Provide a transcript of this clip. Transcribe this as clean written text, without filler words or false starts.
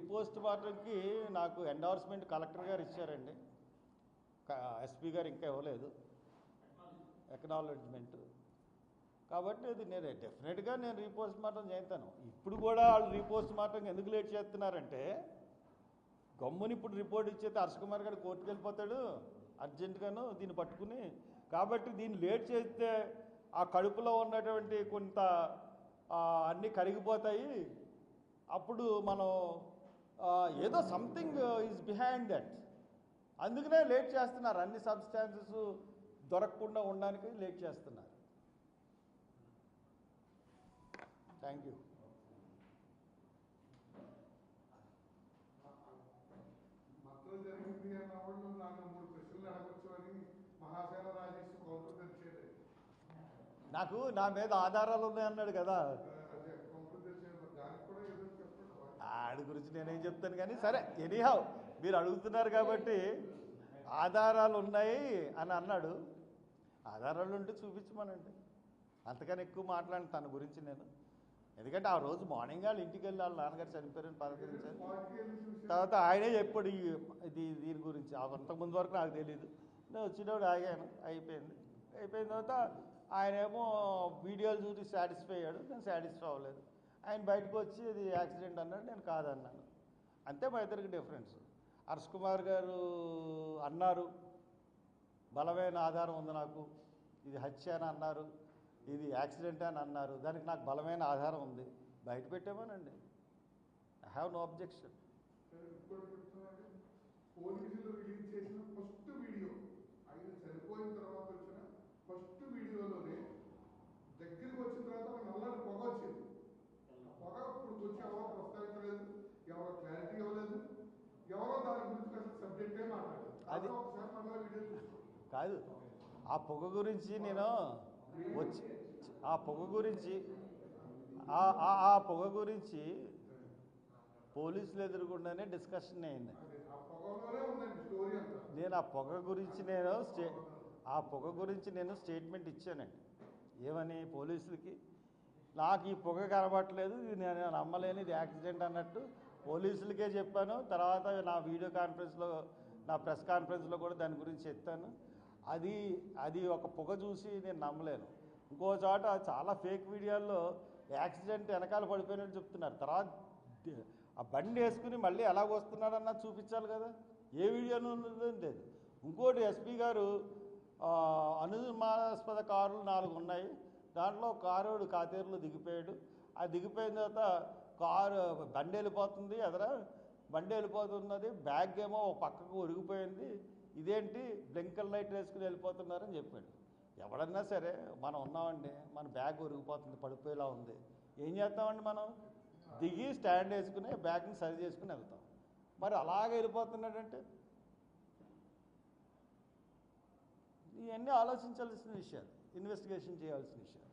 Repost మార్టంకి నాకు endorsement collector గారు ఇచ్చారండి, ఎస్పీ గారు ఇంకా ఇవ్వలేదు ఎక్నాలెడ్జ్మెంట్. కాబట్టి అది నేను డెఫినెట్గా నేను రీపోస్ట్ మార్టం చేస్తాను. ఇప్పుడు కూడా వాళ్ళు రీపోస్ట్ మార్టం ఎందుకు లేట్ చేస్తున్నారంటే, గమ్ముని ఇప్పుడు రిపోర్ట్ ఇచ్చేస్తే హర్ష కుమార్ గారు కోర్టుకు వెళ్ళిపోతాడు అర్జెంటుగాను దీన్ని పట్టుకుని. కాబట్టి దీన్ని లేట్ చేస్తే ఆ కడుపులో ఉన్నటువంటి కొంత అన్నీ కరిగిపోతాయి. అప్పుడు మనం ఏదో సంథింగ్ ఈజ్ బిహైండ్ దట్, అందుకనే లేట్ చేస్తున్నారు. అన్ని సబ్స్టాన్సెస్ దొరకకుండా ఉండడానికి లేట్ చేస్తున్నారు. Thank you. జరిగింది అన్నప్పుడు నాకు 3 ప్రశ్నలు అడగచ్చు అని మహాసేన రాజేష్ కౌంటర్ తెచ్చేది. నాకు నా మీద ఆధారాలు ఉన్నాయన్నాడు కదా, ఆడి గురించి నేనేం చెప్తాను కానీ సరే, ఎనీహౌ మీరు అడుగుతున్నారు కాబట్టి ఆధారాలు ఉన్నాయి అని అన్నాడు. ఆధారాలు ఉంటే చూపించమనండి, అంతకని ఎక్కువ మాట్లాడిన తన గురించి నేను. ఎందుకంటే ఆ రోజు మార్నింగ్ వాళ్ళు ఇంటికి వెళ్ళి వాళ్ళ నాన్నగారు చనిపోయారని పలకరించారు. తర్వాత ఆయనే చెప్పాడు ఇది దీని గురించి. అంతకుముందు వరకు నాకు తెలియదు. నేను వచ్చినప్పుడు ఆగాను, అయిపోయిన తర్వాత ఆయనేమో వీడియోలు చూసి సాటిస్ఫై అయ్యాడు, నేను సాటిస్ఫై అవ్వలేదు. ఆయన బయటకు వచ్చి ఇది యాక్సిడెంట్ అన్నాడు, నేను కాదన్నాను. అంతే మా ఇద్దరికి డిఫరెన్స్. హర్ష కుమార్ గారు అన్నారు బలమైన ఆధారం ఉంది నాకు, ఇది హత్య అని అన్నారు, ఇది యాక్సిడెంట్ అని అన్నారు, దానికి నాకు బలమైన ఆధారం ఉంది, బయట పెట్టామనండి. I have no objection. పోలీసులు రిలీజ్ చేసిన ఫస్ట్ వీడియో, ఆయన చనిపోయిన తర్వాత వచ్చిన ఫస్ట్ వీడియోలోనే దగ్గరికి వచ్చిన తర్వాత నల్లటి పొగ వచ్చింది. పొగ ఇప్పుడు వచ్చి ఎవరో ప్రస్తావించలేదు, ఎవరో క్లారిటీ ఇవ్వలేదు, ఎవరో దాని గురించి అసలు సబ్జెక్టే మాట్లాడలేదు. అది ఒకసారి మళ్ళీ వీడియో చూసుకోండి. కాదు, ఆ పొగ గురించి నేను వచ్చి ఆ పొగ గురించి పోలీసులు ఎదురుకుండానే డిస్కషన్ అయింది. నేను ఆ పొగ గురించి నేను స్టేట్మెంట్ ఇచ్చానండి. ఏమని? పోలీసులకి నాకు ఈ పొగ కనబట్టలేదు, ఇది నేను నమ్మలేని, ఇది యాక్సిడెంట్ అన్నట్టు పోలీసులకే చెప్పాను. తర్వాత నా వీడియో కాన్ఫరెన్స్లో, నా ప్రెస్ కాన్ఫరెన్స్లో కూడా దాని గురించి చెప్తాను. అది ఒక పొగ చూసి నేను నమ్మలేను. ఇంకో చోట చాలా ఫేక్ వీడియోల్లో యాక్సిడెంట్ వెనకాల పడిపోయినట్టు చెప్తున్నారు. తర్వాత ఆ బండి వేసుకుని మళ్ళీ ఎలాగ వస్తున్నాడన్నా చూపించాలి కదా, ఏ వీడియోను లేదు. ఇంకోటి ఎస్పీ గారు అనుమానాస్పద కారులు 4 ఉన్నాయి, దాంట్లో కారోడు కాతేరులో దిగిపోయాడు. ఆ దిగిపోయిన తర్వాత బండి వెళ్ళిపోతుంది, బండి వెళ్ళిపోతున్నది, బ్యాగ్ ఏమో పక్కకు ఒరిగిపోయింది, ఇదేంటి బ్లింకర్ లైట్ వేసుకుని వెళ్ళిపోతున్నారని చెప్పాడు. ఎవడన్నా సరే మనం ఉన్నామండి, మన బ్యాగ్ ఒరిగిపోతుంది, పడిపోయేలా ఉంది, ఏం చేస్తామండి? మనం దిగి స్టాండ్ వేసుకుని బ్యాగ్ని సరి చేసుకుని వెళ్తాం. మరి అలాగే వెళ్ళిపోతున్నాడంటే ఇవన్నీ ఆలోచించాల్సిన విషయాలు, ఇన్వెస్టిగేషన్ చేయాల్సిన విషయాలు.